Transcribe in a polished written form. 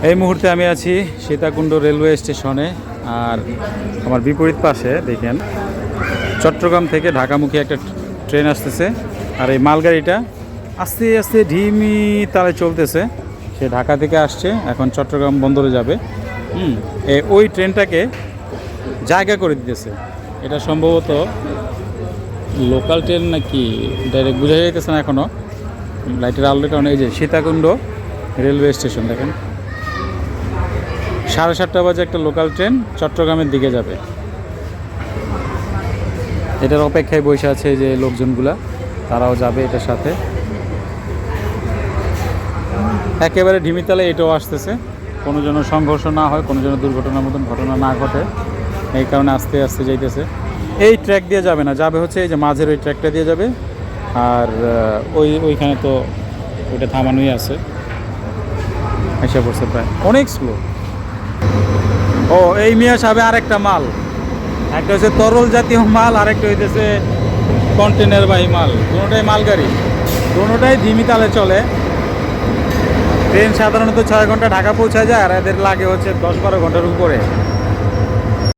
এই মুহূর্তে আমি আছি সীতাকুণ্ড রেলওয়ে স্টেশনে। আর আমার বিপরীত পাশে দেখেন চট্টগ্রাম থেকে ঢাকামুখী একটা ট্রেন আসতেছে। আর এই মালগাড়িটা আস্তে আস্তে ধিমি তালে চলতেছে। সে ঢাকা থেকে আসছে, এখন চট্টগ্রাম বন্দরে যাবে। ওই ট্রেনটাকে জায়গা করে দিতেছে। এটা সম্ভবত লোকাল ট্রেন নাকি ডাইরেক্ট বোঝা যাইতেছে না এখনও, লাইটের আলোর কারণে। এই যে সীতাকুণ্ড রেলওয়ে স্টেশন দেখেন, 7:30 বাজে একটা লোকাল ট্রেন চট্টগ্রামের দিকে যাবে। এটার অপেক্ষায় বসে আছে যে লোকজনগুলা, তারাও যাবে এটার সাথে। একেবারে ঢিমিতালে এটাও আসতেছে, কোনো যেন সংঘর্ষ না হয়, কোনো যেন দুর্ঘটনার মতন ঘটনা না ঘটে, এই কারণে আস্তে আস্তে যাইতেছে। এই ট্র্যাক দিয়ে যাবে না, যাবে হচ্ছে এই যে মাঝের ওই ট্র্যাকটা দিয়ে যাবে। আর ওইখানে তো ওইটা থামানোই আছে, এসে পড়ছে প্রায়, অনেক স্লো। ও এই মিয়া সাহেব আরেকটা মাল, একটা হচ্ছে তরল জাতীয় মাল, আরেকটা হইতেছে কন্টেনারবাহী মাল। দুটোটাই মালগাড়ি, দুটোটাই ধিমি তালে চলে। ট্রেন সাধারণত 6 ঘন্টা ঢাকা পৌঁছা যায়, আর এদের লাগে হচ্ছে 10-12 ঘন্টার উপরে।